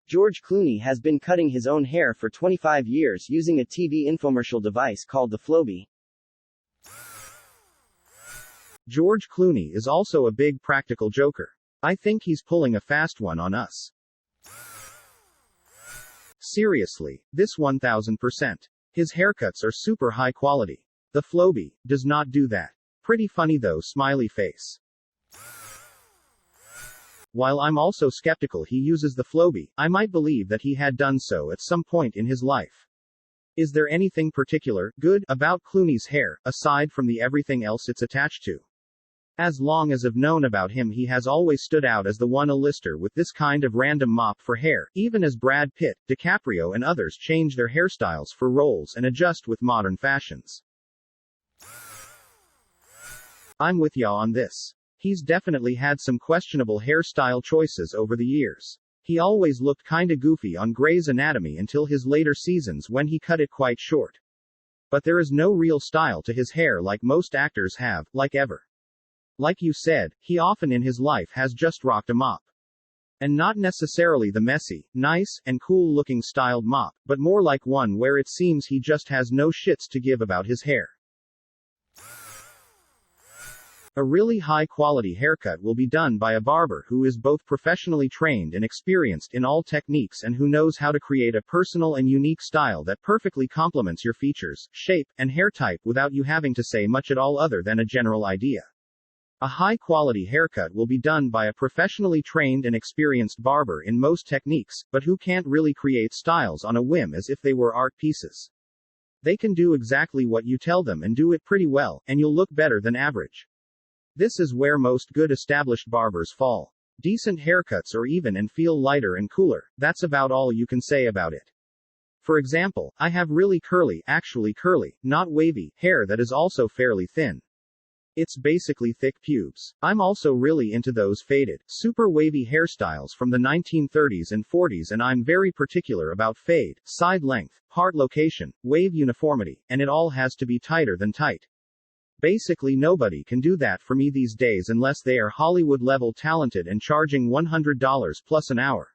George Clooney has been cutting his own hair for 25 years using a TV infomercial device called the Flowbee. George Clooney is also a big practical joker. I think he's pulling a fast one on us. Seriously, this 1000%. His haircuts are super high quality. The Flowbee does not do that. Pretty funny though, smiley face. While I'm also skeptical he uses the Flowbee, I might believe that he had done so at some point in his life. Is there anything particular good about Clooney's hair, aside from the everything else it's attached to? As long as I've known about him he has always stood out as the one A-lister with this kind of random mop for hair, even as Brad Pitt, DiCaprio and others change their hairstyles for roles and adjust with modern fashions. I'm with ya on this. He's definitely had some questionable hairstyle choices over the years. He always looked kinda goofy on Grey's Anatomy until his later seasons when he cut it quite short. But there is no real style to his hair like most actors have, like ever. Like you said, he often in his life has just rocked a mop. And not necessarily the messy, nice, and cool-looking styled mop, but more like one where it seems he just has no shits to give about his hair. A really high-quality haircut will be done by a barber who is both professionally trained and experienced in all techniques and who knows how to create a personal and unique style that perfectly complements your features, shape, and hair type without you having to say much at all other than a general idea. A high-quality haircut will be done by a professionally trained and experienced barber in most techniques, but who can't really create styles on a whim as if they were art pieces. They can do exactly what you tell them and do it pretty well, and you'll look better than average. This is where most good established barbers fall. Decent haircuts or even and feel lighter and cooler, that's about all you can say about it. For example, I have really curly, actually curly, not wavy, hair that is also fairly thin. It's basically thick pubes. I'm also really into those faded, super wavy hairstyles from the 1930s and 40s, and I'm very particular about fade, side length, part location, wave uniformity, and it all has to be tighter than tight. Basically nobody can do that for me these days unless they are Hollywood-level talented and charging $100 plus an hour.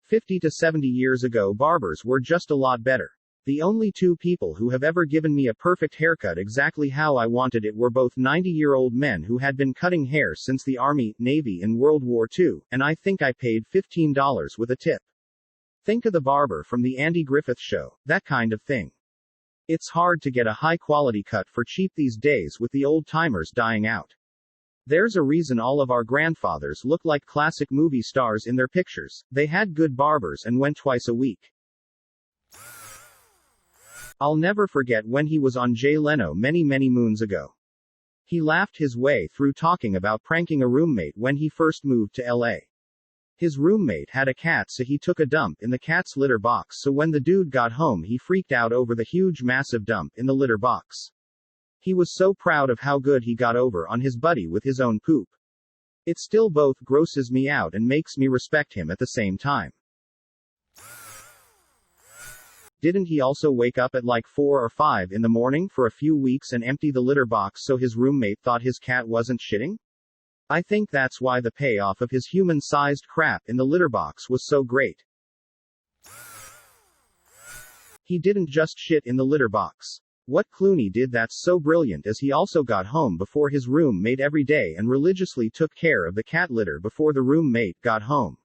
50 to 70 years ago barbers were just a lot better. The only two people who have ever given me a perfect haircut exactly how I wanted it were both 90-year-old men who had been cutting hair since the Army, Navy and World War II, and I think I paid $15 with a tip. Think of the barber from the Andy Griffith Show, that kind of thing. It's hard to get a high-quality cut for cheap these days with the old-timers dying out. There's a reason all of our grandfathers look like classic movie stars in their pictures. They had good barbers and went twice a week. I'll never forget when he was on Jay Leno many moons ago. He laughed his way through talking about pranking a roommate when he first moved to LA. His roommate had a cat, so he took a dump in the cat's litter box, so when the dude got home he freaked out over the huge massive dump in the litter box. He was so proud of how good he got over on his buddy with his own poop. It still both grosses me out and makes me respect him at the same time. Didn't he also wake up at like 4 or 5 in the morning for a few weeks and empty the litter box so his roommate thought his cat wasn't shitting? I think that's why the payoff of his human-sized crap in the litter box was so great. He didn't just shit in the litter box. What Clooney did that's so brilliant is he also got home before his roommate every day and religiously took care of the cat litter before the roommate got home.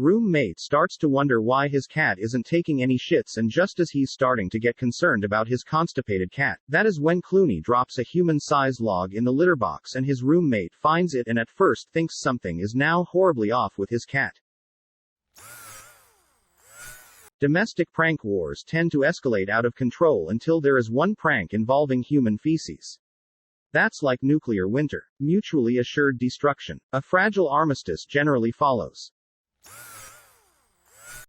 Roommate starts to wonder why his cat isn't taking any shits, and just as he's starting to get concerned about his constipated cat, that is when Clooney drops a human-sized log in the litter box and his roommate finds it and at first thinks something is now horribly off with his cat. Domestic prank wars tend to escalate out of control until there is one prank involving human feces. That's like nuclear winter. Mutually assured destruction. A fragile armistice generally follows.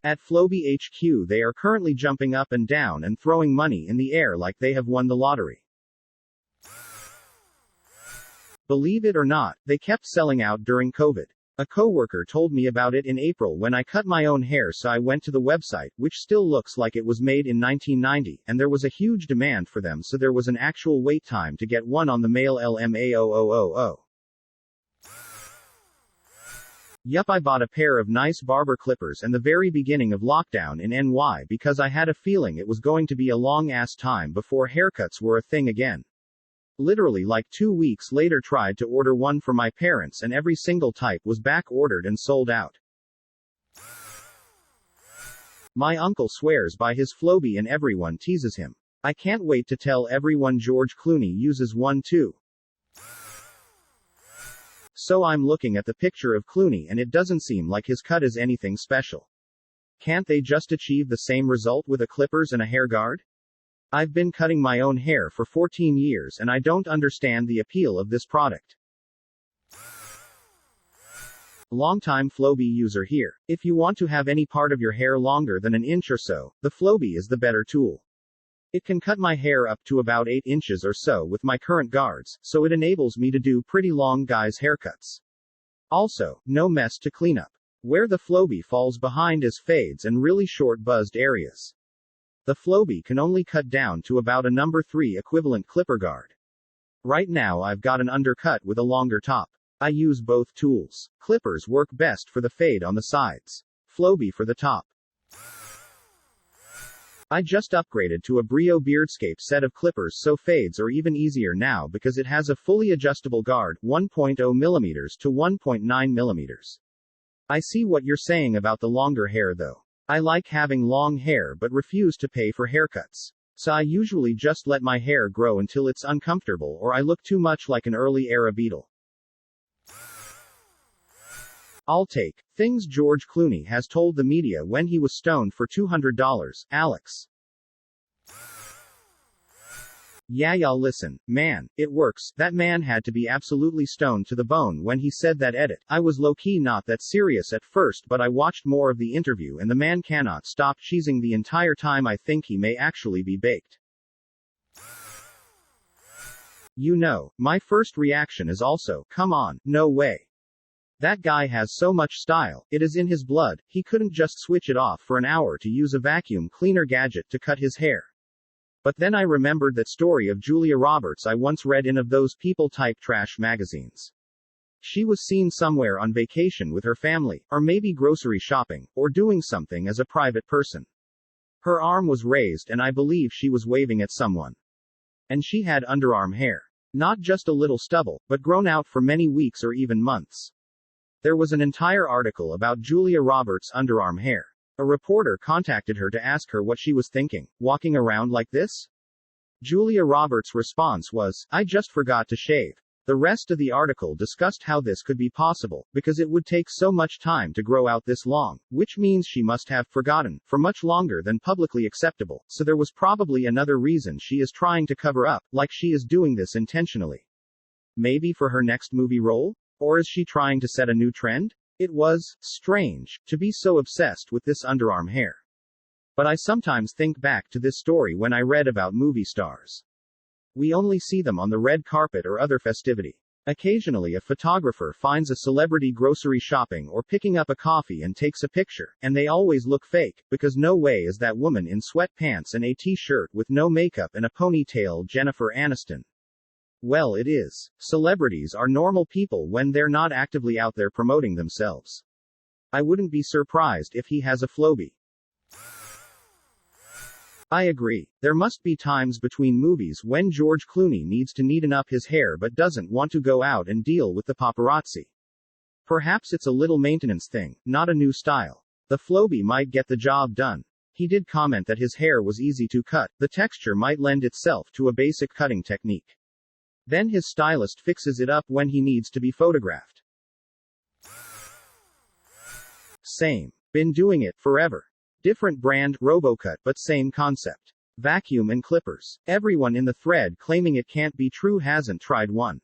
At Flowbee HQ they are currently jumping up and down and throwing money in the air like they have won the lottery. Believe it or not, they kept selling out during COVID. A coworker told me about it in April when I cut my own hair, so I went to the website, which still looks like it was made in 1990, and there was a huge demand for them, so there was an actual wait time to get one on the mail. LMAOOOO. Yup, I bought a pair of nice barber clippers in the very beginning of lockdown in NY because I had a feeling it was going to be a long-ass time before haircuts were a thing again. Literally like 2 weeks later tried to order one for my parents and every single type was back-ordered and sold out. My uncle swears by his Flowbee and everyone teases him. I can't wait to tell everyone George Clooney uses one too. So I'm looking at the picture of Clooney and it doesn't seem like his cut is anything special. Can't they just achieve the same result with a clippers and a hair guard? I've been cutting my own hair for 14 years and I don't understand the appeal of this product. Longtime Flowbee user here. If you want to have any part of your hair longer than an inch or so, the Flowbee is the better tool. It can cut my hair up to about 8 inches or so with my current guards, so it enables me to do pretty long guys haircuts. Also, no mess to clean up. Where the Flowbee falls behind is fades and really short buzzed areas. The Flowbee can only cut down to about a number 3 equivalent clipper guard. Right now I've got an undercut with a longer top. I use both tools. Clippers work best for the fade on the sides. Flowbee for the top. I just upgraded to a Brio Beardscape set of clippers so fades are even easier now because it has a fully adjustable guard, 1.0 mm to 1.9 mm. I see what you're saying about the longer hair though. I like having long hair but refuse to pay for haircuts. So I usually just let my hair grow until it's uncomfortable or I look too much like an early era Beatle. I'll take things George Clooney has told the media when he was stoned for $200, Alex. Yeah, y'all listen, man, it works. That man had to be absolutely stoned to the bone when he said that edit. I was low-key not that serious at first, but I watched more of the interview and the man cannot stop cheesing the entire time. I think he may actually be baked. You know, my first reaction is also, come on, no way. That guy has so much style, it is in his blood, he couldn't just switch it off for an hour to use a vacuum cleaner gadget to cut his hair. But then I remembered that story of Julia Roberts I once read in of those people-type trash magazines. She was seen somewhere on vacation with her family, or maybe grocery shopping, or doing something as a private person. Her arm was raised and I believe she was waving at someone. And she had underarm hair. Not just a little stubble, but grown out for many weeks or even months. There was an entire article about Julia Roberts' underarm hair. A reporter contacted her to ask her what she was thinking, walking around like this? Julia Roberts' response was, I just forgot to shave. The rest of the article discussed how this could be possible, because it would take so much time to grow out this long, which means she must have forgotten, for much longer than publicly acceptable, so there was probably another reason she is trying to cover up, like she is doing this intentionally. Maybe for her next movie role? Or is she trying to set a new trend? It was strange to be so obsessed with this underarm hair. But I sometimes think back to this story when I read about movie stars. We only see them on the red carpet or other festivity. Occasionally a photographer finds a celebrity grocery shopping or picking up a coffee and takes a picture, and they always look fake, because no way is that woman in sweatpants and a t-shirt with no makeup and a ponytail Jennifer Aniston. Well, it is. Celebrities are normal people when they're not actively out there promoting themselves. I wouldn't be surprised if he has a Flowbee. I agree. There must be times between movies when George Clooney needs to neaten up his hair but doesn't want to go out and deal with the paparazzi. Perhaps it's a little maintenance thing, not a new style. The Flowbee might get the job done. He did comment that his hair was easy to cut, the texture might lend itself to a basic cutting technique. Then his stylist fixes it up when he needs to be photographed. Same. Been doing it forever. Different brand, RoboCut, but same concept. Vacuum and clippers. Everyone in the thread claiming it can't be true hasn't tried one.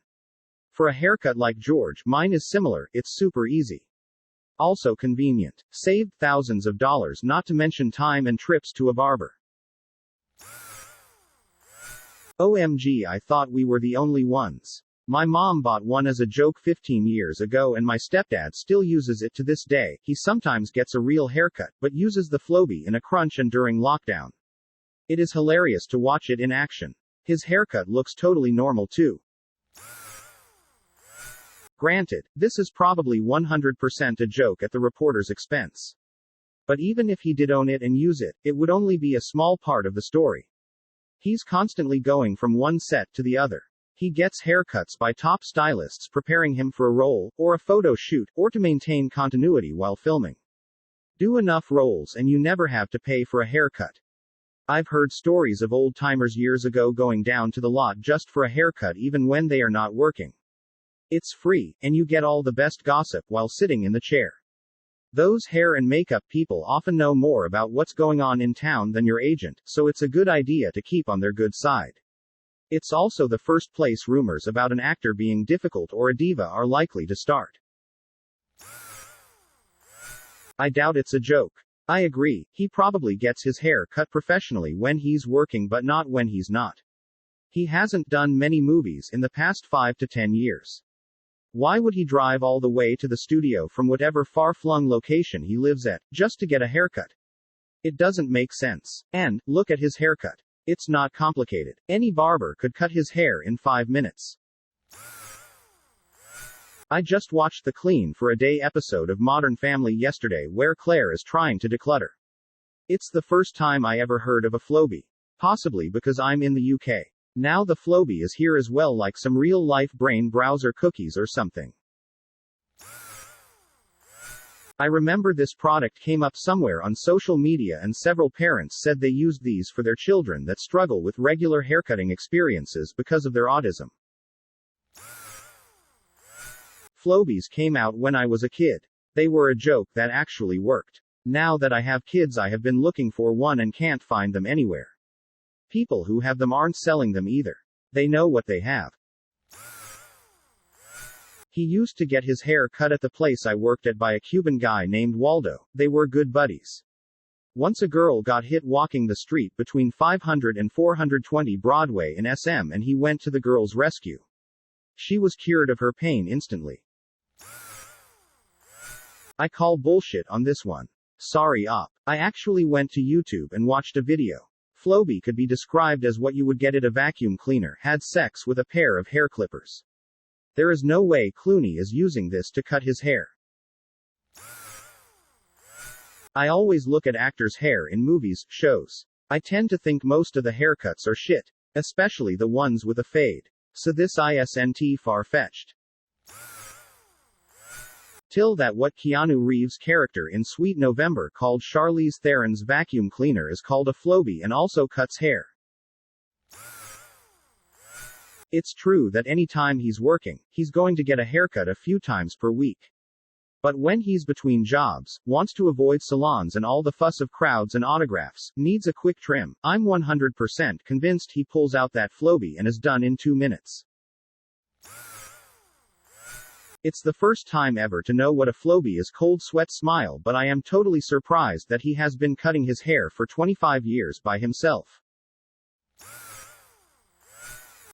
For a haircut like George, mine is similar, it's super easy. Also convenient. Saved thousands of dollars, not to mention time and trips to a barber. OMG, I thought we were the only ones. My mom bought one as a joke 15 years ago and my stepdad still uses it to this day. He sometimes gets a real haircut, but uses the Flowbee in a crunch and during lockdown. It is hilarious to watch it in action. His haircut looks totally normal too. Granted, this is probably 100% a joke at the reporter's expense. But even if he did own it and use it, it would only be a small part of the story. He's constantly going from one set to the other. He gets haircuts by top stylists preparing him for a role, or a photo shoot, or to maintain continuity while filming. Do enough roles and you never have to pay for a haircut. I've heard stories of old-timers years ago going down to the lot just for a haircut even when they are not working. It's free, and you get all the best gossip while sitting in the chair. Those hair and makeup people often know more about what's going on in town than your agent, so it's a good idea to keep on their good side. It's also the first place rumors about an actor being difficult or a diva are likely to start. I doubt it's a joke. I agree, he probably gets his hair cut professionally when he's working but not when he's not. He hasn't done many movies in the past 5 to 10 years. Why would he drive all the way to the studio from whatever far-flung location he lives at, just to get a haircut? It doesn't make sense. And, look at his haircut. It's not complicated. Any barber could cut his hair in 5 minutes. I just watched the Clean for a Day episode of Modern Family yesterday where Claire is trying to declutter. It's the first time I ever heard of a Flowbee. Possibly because I'm in the UK. Now the Flowbee is here as well, like some real-life brain browser cookies or something. I remember this product came up somewhere on social media and several parents said they used these for their children that struggle with regular haircutting experiences because of their autism. Flowbees came out when I was a kid. They were a joke that actually worked. Now that I have kids, I have been looking for one and can't find them anywhere. People who have them aren't selling them either. They know what they have. He used to get his hair cut at the place I worked at by a Cuban guy named Waldo. They were good buddies. Once a girl got hit walking the street between 500 and 420 Broadway in SM and he went to the girl's rescue. She was cured of her pain instantly. I call bullshit on this one. Sorry op. I actually went to YouTube and watched a video. Flowbee could be described as what you would get at a vacuum cleaner had sex with a pair of hair clippers. There is no way Clooney is using this to cut his hair. I always look at actors' hair in movies, shows. I tend to think most of the haircuts are shit. Especially the ones with a fade. So this isn't far-fetched. Till that what Keanu Reeves' character in Sweet November called Charlize Theron's vacuum cleaner is called a Flowbee and also cuts hair. It's true that any time he's working, he's going to get a haircut a few times per week. But when he's between jobs, wants to avoid salons and all the fuss of crowds and autographs, needs a quick trim, I'm 100% convinced he pulls out that Flowbee and is done in 2 minutes. It's the first time ever to know what a Flowbee is. Cold sweat smile, but I am totally surprised that he has been cutting his hair for 25 years by himself.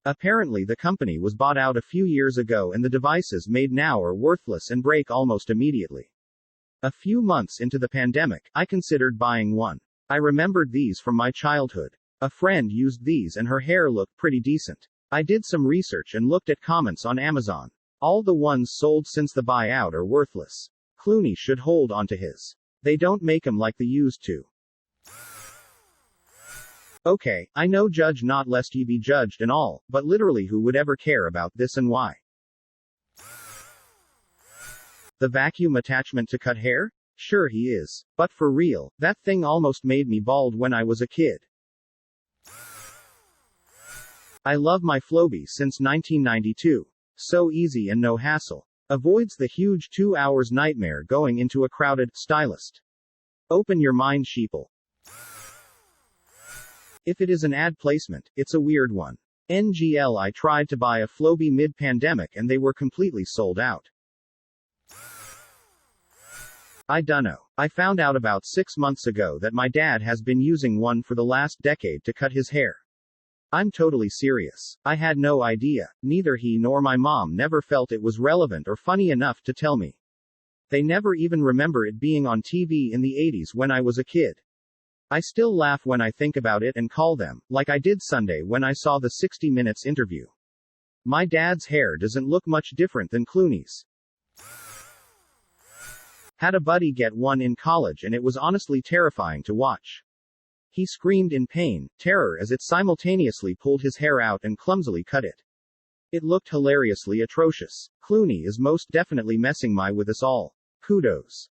Apparently the company was bought out a few years ago and the devices made now are worthless and break almost immediately. A few months into the pandemic, I considered buying one. I remembered these from my childhood. A friend used these and her hair looked pretty decent. I did some research and looked at comments on Amazon. All the ones sold since the buyout are worthless. Clooney should hold onto his. They don't make 'em like they used to. Okay, I know judge not lest ye be judged and all, but literally who would ever care about this and why? The vacuum attachment to cut hair? Sure he is. But for real, that thing almost made me bald when I was a kid. I love my Flowbee since 1992. So easy and no hassle. Avoids the huge 2 hours nightmare going into a crowded stylist. Open your mind, sheeple. If it is an ad placement, it's a weird one. NGL I tried to buy a Flowbee mid-pandemic and they were completely sold out. I dunno. I found out about 6 months ago that my dad has been using one for the last decade to cut his hair. I'm totally serious. I had no idea. Neither he nor my mom never felt it was relevant or funny enough to tell me. They never even remember it being on TV in the 80s when I was a kid. I still laugh when I think about it and call them, like I did Sunday when I saw the 60 Minutes interview. My dad's hair doesn't look much different than Clooney's. Had a buddy get one in college and it was honestly terrifying to watch. He screamed in pain, terror as it simultaneously pulled his hair out and clumsily cut it. It looked hilariously atrocious. Clooney is most definitely messing with us all. Kudos.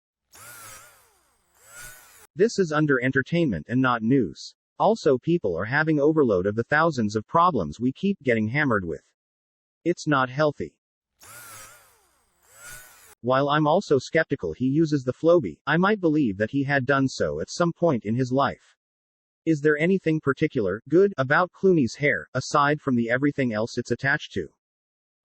This is under entertainment and not news. Also, people are having overload of the thousands of problems we keep getting hammered with. It's not healthy. While I'm also skeptical he uses the Flowbee, I might believe that he had done so at some point in his life. Is there anything particular good about Clooney's hair, aside from the everything else it's attached to?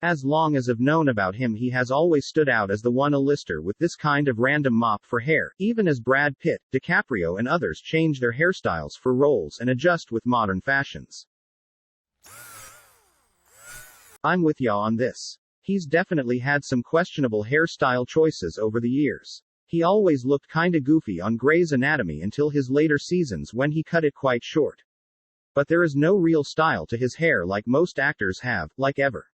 As long as I've known about him he has always stood out as the one A-lister with this kind of random mop for hair, even as Brad Pitt, DiCaprio and others change their hairstyles for roles and adjust with modern fashions. I'm with ya on this. He's definitely had some questionable hairstyle choices over the years. He always looked kinda goofy on Grey's Anatomy until his later seasons when he cut it quite short. But there is no real style to his hair like most actors have, like ever.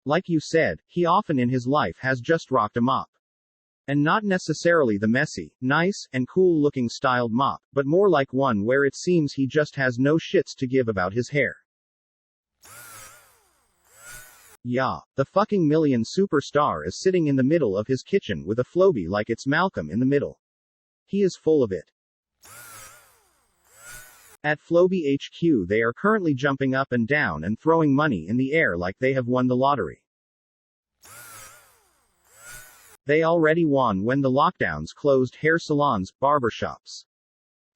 Like you said, he often in his life has just rocked a mop. And not necessarily the messy, nice, and cool-looking styled mop, but more like one where it seems he just has no shits to give about his hair. Yeah, the fucking million superstar is sitting in the middle of his kitchen with a Flowbee like it's Malcolm in the Middle. He is full of it. At Flowbee HQ they are currently jumping up and down and throwing money in the air like they have won the lottery. They already won when the lockdowns closed hair salons, barbershops.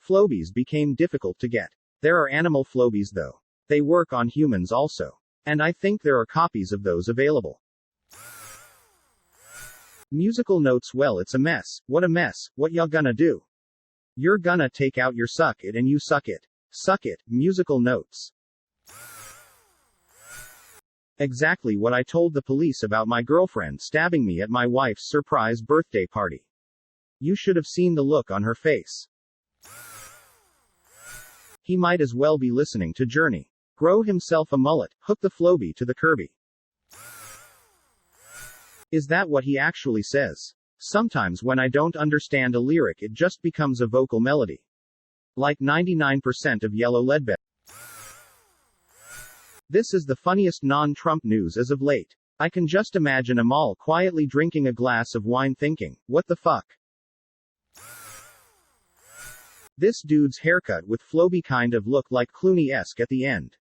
Flowbees became difficult to get. There are animal Flowbees though. They work on humans also. And I think there are copies of those available. Musical notes. Well, it's a mess. What a mess. What y'all gonna do? You're gonna take out your suck it and you suck it. Suck it. Musical notes. Exactly what I told the police about my girlfriend stabbing me at my wife's surprise birthday party. You should have seen the look on her face. He might as well be listening to Journey. Grow himself a mullet, hook the Flowbee to the Kirby. Is that what he actually says? Sometimes when I don't understand a lyric it just becomes a vocal melody. Like 99% of Yellow Ledbetter. This is the funniest non-Trump news as of late. I can just imagine Amal quietly drinking a glass of wine thinking, what the fuck? This dude's haircut with Flowbee kind of looked like Clooney-esque at the end.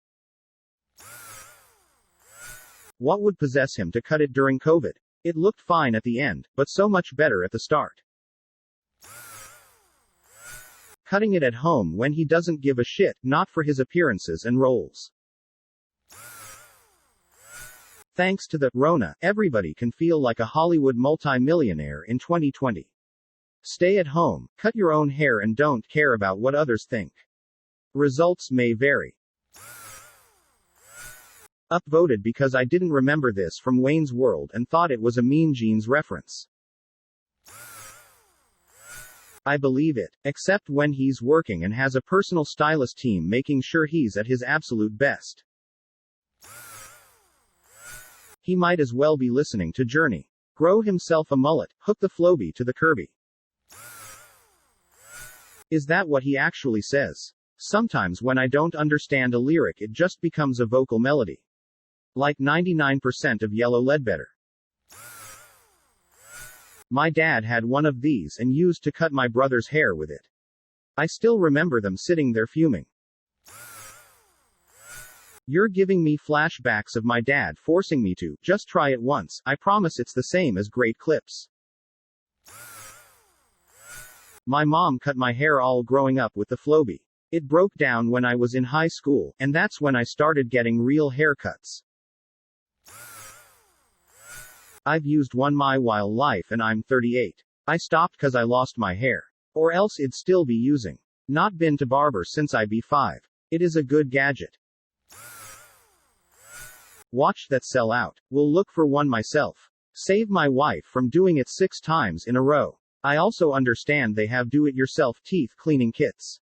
What would possess him to cut it during COVID? It looked fine at the end, but so much better at the start. Cutting it at home when he doesn't give a shit, not for his appearances and roles. Thanks to the Rona, everybody can feel like a Hollywood multi-millionaire in 2020. Stay at home, cut your own hair and don't care about what others think. Results may vary. Upvoted because I didn't remember this from Wayne's World and thought it was a Mean Jeans reference. I believe it, except when he's working and has a personal stylist team making sure he's at his absolute best. He might as well be listening to Journey. Grow himself a mullet, hook the Flowbee to the Kirby. Is that what he actually says? Sometimes when I don't understand a lyric it just becomes a vocal melody. Like 99% of Yellow Ledbetter. My dad had one of these and used to cut my brother's hair with it. I still remember them sitting there fuming. You're giving me flashbacks of my dad forcing me to just try it once. I promise it's the same as great clips. My mom cut my hair all growing up with the Flowbee. It broke down when I was in high school, and that's when I started getting real haircuts. I've used one my while life and I'm 38. I stopped cause I lost my hair. Or else I'd still be using. Not been to barber since I be 5. It is a good gadget. Watch that sell out. Will look for one myself. Save my wife from doing it 6 times in a row. I also understand they have do-it-yourself teeth cleaning kits.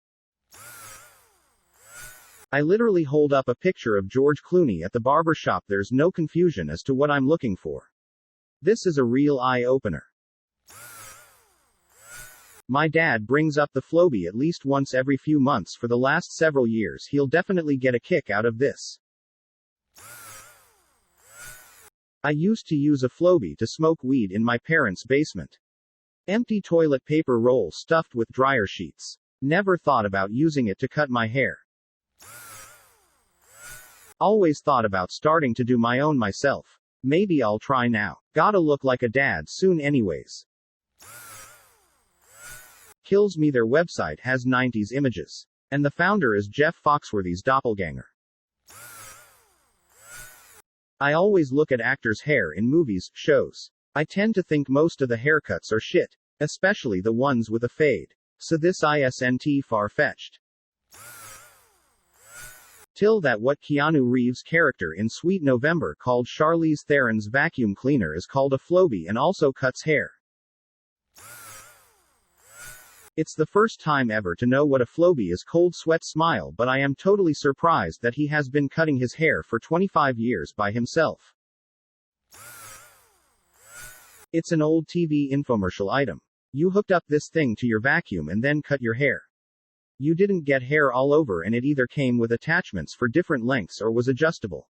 I literally hold up a picture of George Clooney at the barber shop. There's no confusion as to what I'm looking for. This is a real eye-opener. My dad brings up the Flowbee at least once every few months for the last several years. He'll definitely get a kick out of this. I used to use a Flowbee to smoke weed in my parents' basement. Empty toilet paper roll stuffed with dryer sheets. Never thought about using it to cut my hair. Always thought about starting to do my own myself. Maybe I'll try now. Gotta look like a dad soon anyways. Kills me their website has 90s images. And the founder is Jeff Foxworthy's doppelganger. I always look at actors' hair in movies, shows. I tend to think most of the haircuts are shit. Especially the ones with a fade. So this isn't far-fetched. Till that what Keanu Reeves' character in Sweet November called Charlize Theron's vacuum cleaner is called a Flowbee and also cuts hair. It's the first time ever to know what a Flowbee is. Cold sweat smile, but I am totally surprised that he has been cutting his hair for 25 years by himself. It's an old TV infomercial item. You hooked up this thing to your vacuum and then cut your hair. You didn't get hair all over, and it either came with attachments for different lengths or was adjustable.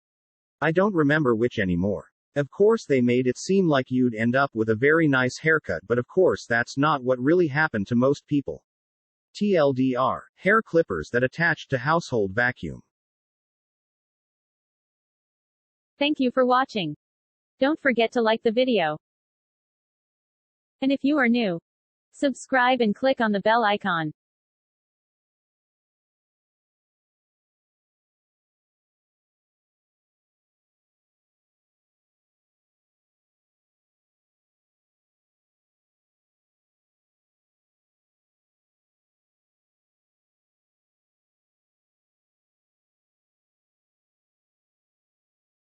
I don't remember which anymore. Of course they made it seem like you'd end up with a very nice haircut, but of course that's not what really happened to most people. TLDR, hair clippers that attached to household vacuum. Thank you for watching. Don't forget to like the video. And if you are new, subscribe and click on the bell icon.